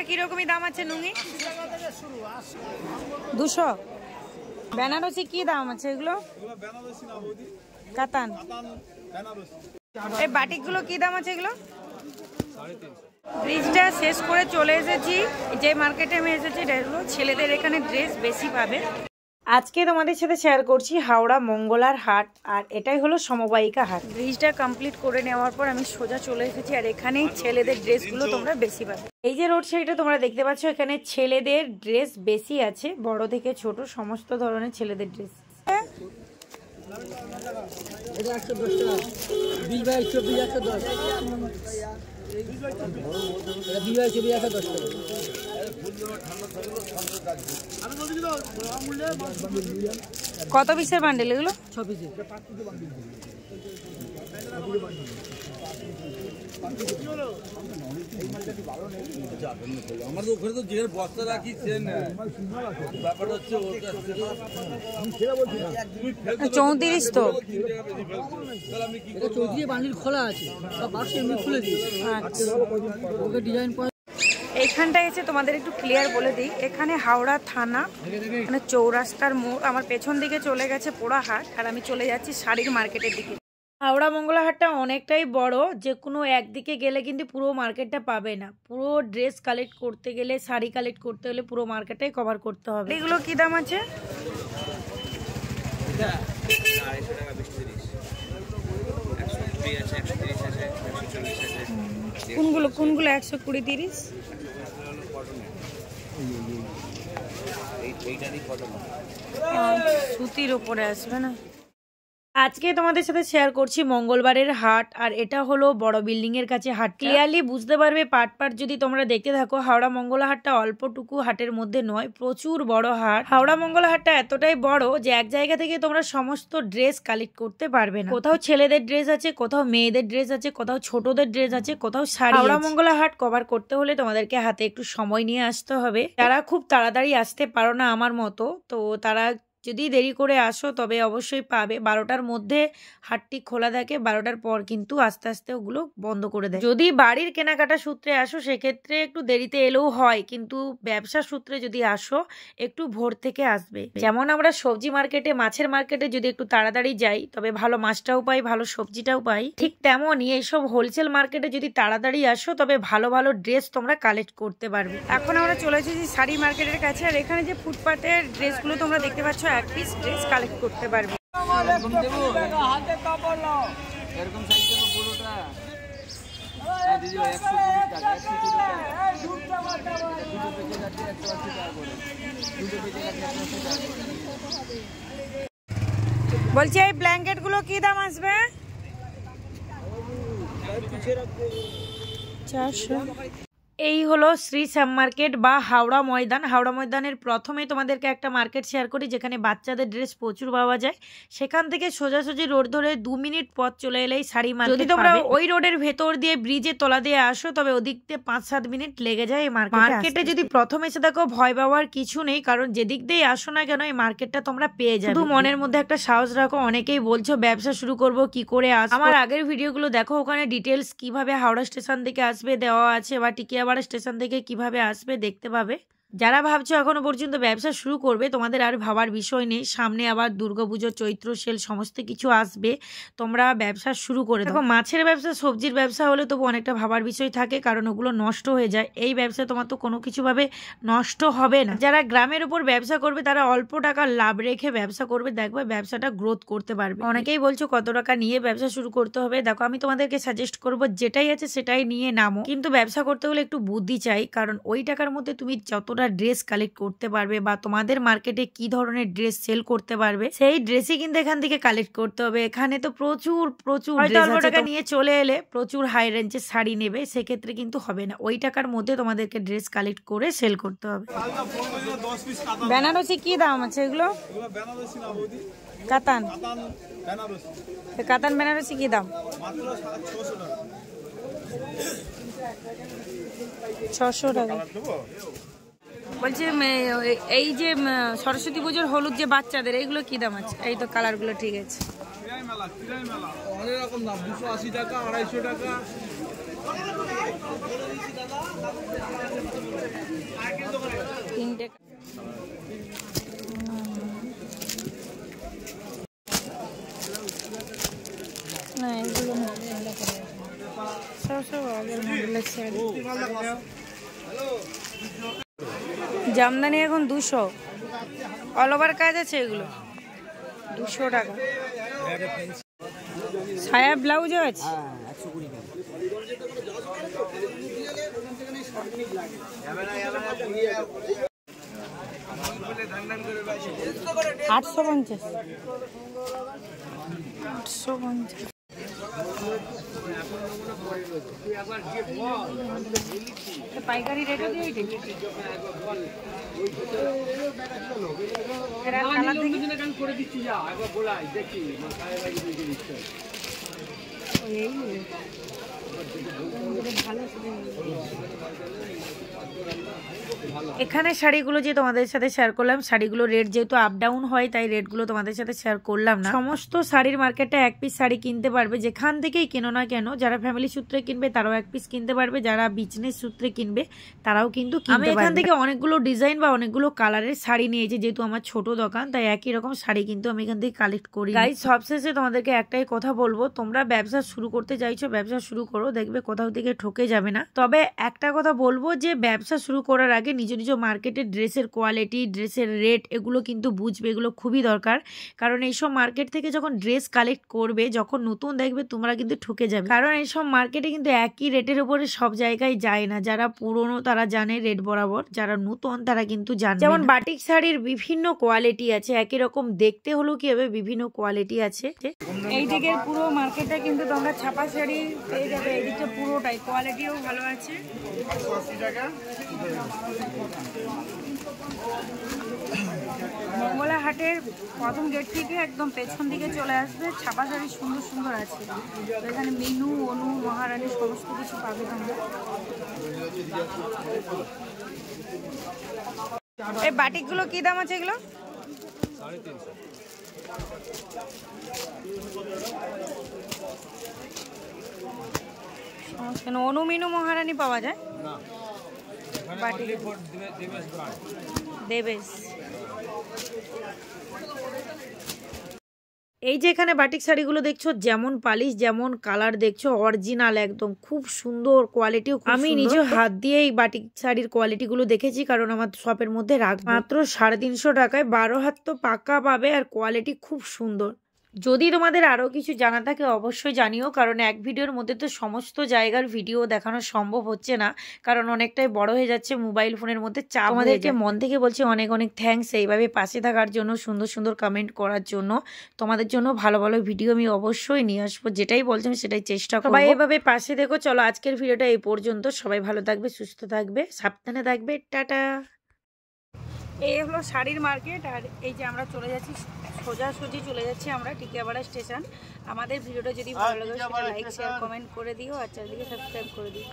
কিরকমই দাম আছে নুঙ্গি? 200। বেনারসি কি দাম আছে এগুলো? কাতান। এই বাটিকগুলো কি দাম আছে এগুলো? ব্রিজটা শেষ করে চলে এসেছি। যে মার্কেটে আমি এসেছি এগুলো ছেলেদের এখানে ড্রেস বেশি পাবে। আজকে তোমাদের সাথে শেয়ার করছি হাওড়া মঙ্গলার হাট, আর এটাই হলো সমবায়িকা হাট। ব্রিজটা কমপ্লিট করে নেওয়ার পর আমি সোজা চলে এসেছি, আর এখানেই ছেলেদের ড্রেসগুলো তোমরা বেশি পাবে। এই যে রোড সাইডটা তোমরা দেখতে পাচ্ছ, এখানে ছেলেদের ড্রেস বেশি আছে, বড় থেকে ছোট সমস্ত ধরনের ছেলেদের ড্রেস। কত পিসের বান্ডেল এগুলো? 6 পিসের। আমার তো ওখানে তো যে বস্তা রাখি ব্যাপারটা হচ্ছে 34 তো 34 বান্ডিল খোলা আছে, সব বাক্স এমনি খুলে দিয়েছে। ওকে ডিজাইন এইখানটায় এসে তোমাদের একটু ক্লিয়ার বলে দিই, এখানে হাওড়া থানা মানে চৌরাস্তার মোড়। আমার পেছন দিকে চলে গেছে পোড়াহাট, আর আমি চলে যাচ্ছি শাড়ির মার্কেটের দিকে। হাওড়া মঙ্গলা হাটটা অনেকটাই বড়, যে কোনো একদিকে গেলে কিন্তু পুরো মার্কেটটা পাবে না। পুরো ড্রেস কালেক্ট করতে গেলে, শাড়ি কালেক্ট করতে গেলে পুরো মার্কেটটাই কভার করতে হবে। এগুলো কি দাম আছে? কোনগুলো 120, 30? সুতির উপরে আসবে না। আজকে তোমাদের সাথে শেয়ার করছি মঙ্গলবারের হাট, আর এটা হলো বড় বিল্ডিং এর কাছে হাট। ক্লিয়ারলি বুঝতে পারবে পার্ট পার্ট যদি তোমরা দেখতে থাকো। হাওড়া মঙ্গলা হাটটা অল্পটুকু হাটের মধ্যে নয়, প্রচুর বড় হাট। হাওড়া মঙ্গলা হাটটা এতটাই বড় যে এক জায়গা থেকে তোমরা সমস্ত ড্রেস কালেক্ট করতে পারবে না। কোথাও ছেলেদের ড্রেস আছে, কোথাও মেয়েদের ড্রেস আছে, কোথাও ছোটদের ড্রেস আছে, কোথাও শাড়ি। হাওড়া মঙ্গলা হাট কভার করতে হলে তোমাদেরকে হাতে একটু সময় নিয়ে আসতে হবে। যারা খুব তাড়াতাড়ি আসতে পারো না আমার মতো, তো তারা যদি দেরি করে আসো তবে অবশ্যই পাবে। 12টার মধ্যে হাটটি খোলা থাকে, 12টার পর কিন্তু আস্তে আস্তে ওগুলো বন্ধ করে দেয়। যদি বাড়ির কেনাকাটা সূত্রে আসো সেক্ষেত্রে একটু দেরিতে এলেও হয়, কিন্তু ব্যবসা সূত্রে যদি আসো একটু ভোর থেকে আসবে। যেমন আমরা সবজি মার্কেটে, মাছের মার্কেটে যদি একটু তাড়াতাড়ি যাই তবে ভালো মাছটাও পাই, ভালো সবজিটাও পাই, ঠিক তেমনই এইসব হোলসেল মার্কেটে যদি তাড়াতাড়ি আসো তবে ভালো ভালো ড্রেস তোমরা কালেক্ট করতে পারবে। এখন আমরা চলে এসেছি শাড়ি মার্কেটের কাছে, আর এখানে যে ফুটপাতের ড্রেসগুলো তোমরা দেখতে পাচ্ছ, এক পিস ড্রেস কালেক্ট করতে পারবে। বলছি এই ব্ল্যাঙ্কেট গুলো কি দাম আসবে? 400। এই হলো শ্রী শ্যাম মার্কেট বা হাওড়া ময়দান। হাওড়া ময়দানের প্রথমে তোমাদেরকে একটা মার্কেট শেয়ার করি যেখানে বাচ্চাদের ড্রেস প্রচুর পাওয়া যায়। সেখান থেকে সোজাসুজি রোড ধরে 2 মিনিট পথ চলে এলেই শাড়ি মার্কেট। যদি তোমরা ওই রোডের ভেতর দিয়ে ব্রিজের তলা দিয়ে আসো তবে ওদিক দিয়ে 5-7 মিনিট লেগে যায় এই মার্কেটে। যদি প্রথম এসে দেখো ভয় পাওয়ার কিছু নেই, কারণ যেদিক দিয়ে আসো না কেন এই মার্কেটটা তোমরা পেয়ে যাবে। শুধু মনের মধ্যে একটা সাহস রাখো। অনেকেই বলছো ব্যবসা শুরু করব, কি করে আসবো। আমার আগের ভিডিওগুলো দেখো, ওখানে ডিটেলস কিভাবে হাওড়া স্টেশন থেকে আসবে দেওয়া আছে, বা টিকিয়াপাড়া স্টেশন থেকে কিভাবে আসবে দেখতে পাবে। যারা ভাবছো এখনো পর্যন্ত ব্যবসা শুরু করবে তোমাদের আর ভাবার বিষয় নেই। সামনে আবার দুর্গাপুজো, চৈত্র সেল সমস্ত কিছু আসবে, তোমরা ব্যবসা শুরু করে দেখো। মাছের ব্যবসা, সবজির ব্যবসা হলে তবু অনেকটা ভাবার বিষয় থাকে, কারণ ওগুলো নষ্ট হয়ে যায়। এই ব্যবসা তোমার তো কোনো কিছু ভাবে নষ্ট হবে না। যারা গ্রামের উপর ব্যবসা করবে তারা অল্প টাকা লাভ রেখে ব্যবসা করবে, দেখবে ব্যবসাটা গ্রোথ করতে পারবে। অনেকেই বলছো কত টাকা নিয়ে ব্যবসা শুরু করতে হবে। দেখো আমি তোমাদেরকে সাজেস্ট করবো যেটাই আছে সেটাই নিয়ে নামো, কিন্তু ব্যবসা করতে হলে একটু বুদ্ধি চাই, কারণ ওই টাকার মধ্যে তুমি যতটা ড্রেস কালেক্ট করতে পারবে বা তোমাদের মার্কেটে কি ধরনের ড্রেস সেল করতে পারবে সেই ড্রেসই কিন্তু এখান থেকে কালেক্ট করতে হবে। এখানে তো প্রচুর অল্প টাকা নিয়ে চলে এলে প্রচুর হাই রেঞ্জের শাড়ি নেবে, সেক্ষেত্রে কিন্তু হবে না। ওই টাকার মধ্যে তোমাদেরকে ড্রেস কালেক্ট করে সেল করতে হবে। বেনারসি কি দাম আছে এগুলো? কাতান বেনারসি কি দাম? 600 টাকা। বলছি এই যে সরস্বতী পুজোর হলুদ যে বাচ্চাদের, এইগুলো কি দাম আছে? এই তো কালার গুলো ঠিক আছে। অনেক রকম দাম, 280 টাকা, 250 টাকা। তিনটে না, এগুলো না, সব আগের মডেলের শাড়ি। জামদানি এখন 200, অল ওভার কাজ আছে, এগুলো 200 টাকা। সায়া ব্লাউজও আছে। $850। পাইকারি রেটে দিয়ে করে দিচ্ছি। যা একবার বলাই দেখি এখানে শাড়িগুলো যে তোমাদের সাথে শেয়ার করলাম, শাড়িগুলো রেট যেহেতু আপ ডাউন হয় তাই রেটগুলো তোমাদের সাথে শেয়ার করলাম না। সমস্ত শাড়ির মার্কেটে এক পিস শাড়ি কিনতে পারবে, যেখান থেকেই কেনো না কেন। যারা ফ্যামিলি সূত্রে কিনবে তারাও এক পিস কিনতে পারবে, যারা বিজনেস সূত্রে কিনবে তারাও কিন্তু আমি এখান থেকে অনেকগুলো ডিজাইন বা অনেকগুলো কালারের শাড়ি নিয়েছি, যেহেতু আমার ছোট দোকান তাই একই রকম শাড়ি কিন্তু আমি এখান থেকে কালেক্ট করি। গাইস, সবশেষে তোমাদেরকে একটাই কথা বলবো, তোমরা ব্যবসা শুরু করতে চাইছো, ব্যবসা শুরু করো, দেখবে কোথাও থেকে ঠকে যাবে না। তবে একটা কথা বলবো যে ব্যবসা শুরু করার আগে নিজ নিজ মার্কেটের ড্রেসের কোয়ালিটি, ড্রেসের রেট এগুলো কিন্তু বুঝবে, এগুলো খুবই দরকার। কারণ এইসব মার্কেট থেকে যখন ড্রেস কালেক্ট করবে, যখন নতুন দেখবে তোমরা কিন্তু ঠকে যাবে। কারণ এইসব মার্কেটে কিন্তু একই রেটের উপরে সব জায়গায় যায় না। যারা পুরনো তারা জানে রেট বরাবর, যারা নতুন তারা কিন্তু জানে। যেমন বাটিক শাড়ির বিভিন্ন কোয়ালিটি আছে, একই রকম দেখতে হলেও কি হবে, বিভিন্ন কোয়ালিটি আছে। এই দিকের পুরো মার্কেটে কিন্তু তোমরা ছাপা শাড়ি পেয়ে যাবে, এদিকে পুরোটাই কোয়ালিটিও ভালো আছে। মঙ্গলা হাটের প্রথম গেট থেকে একদম পেছন দিকে চলে আসবে, ছাপা শাড়ি সুন্দর সুন্দর আছে। তো এখানে মিনু, অনু, মহারানী সমস্ত কিছু পাবে তোমরা। এই বাটিকগুলো কি দাম আছে এগুলো? 350। অনু, মিনু, মহারানী পাওয়া যায় না। দেবেশ। এই যে এখানে বাটিক শাড়িগুলো দেখছো, যেমন পালিশ যেমন কালার দেখছো অরিজিনাল একদম, খুব সুন্দর কোয়ালিটিও। আমি নিজে হাত দিয়ে এই বাটিক শাড়ির কোয়ালিটি গুলো দেখেছি, কারণ আমার শপের মধ্যে রাখবো। মাত্র 350 টাকায় 12 হাত তো পাকা পাবে, আর কোয়ালিটি খুব সুন্দর। যদি তোমাদের আরো কিছু জানা থাকে অবশ্যই জানিও, কারণ এক ভিডিওর মধ্যে তো সমস্ত জায়গার ভিডিও দেখানো সম্ভব হচ্ছে না, কারণ অনেকটাই বড় হয়ে যাচ্ছে, মোবাইল ফোনের মধ্যে চাপ। আমাদেরকে মন থেকে বলছি অনেক অনেক থ্যাঙ্কস এইভাবে পাশে থাকার জন্য, সুন্দর সুন্দর কমেন্ট করার জন্য। তোমাদের জন্য ভালো ভালো ভিডিও আমি অবশ্যই নিয়ে আসবো, যেটাই বলছি আমি সেটাই চেষ্টা করবো। সবাই এভাবে পাশে দেখো। চলো আজকের ভিডিওটা এই পর্যন্ত, সবাই ভালো থাকবে, সুস্থ থাকবে, সাবধানে থাকবে, টাটা। এই হলো শাড়ির মার্কেট, আর এই যে আমরা চলে যাচ্ছি, সোজাসুজি চলে যাচ্ছি আমরা টিকিয়াপাড়া স্টেশন। আমাদের ভিডিওটা যদি ভালো লাগে সেটা লাইক, শেয়ার, কমেন্ট করে দিও, আর চ্যানেলটিকে সাবস্ক্রাইব করে দিও।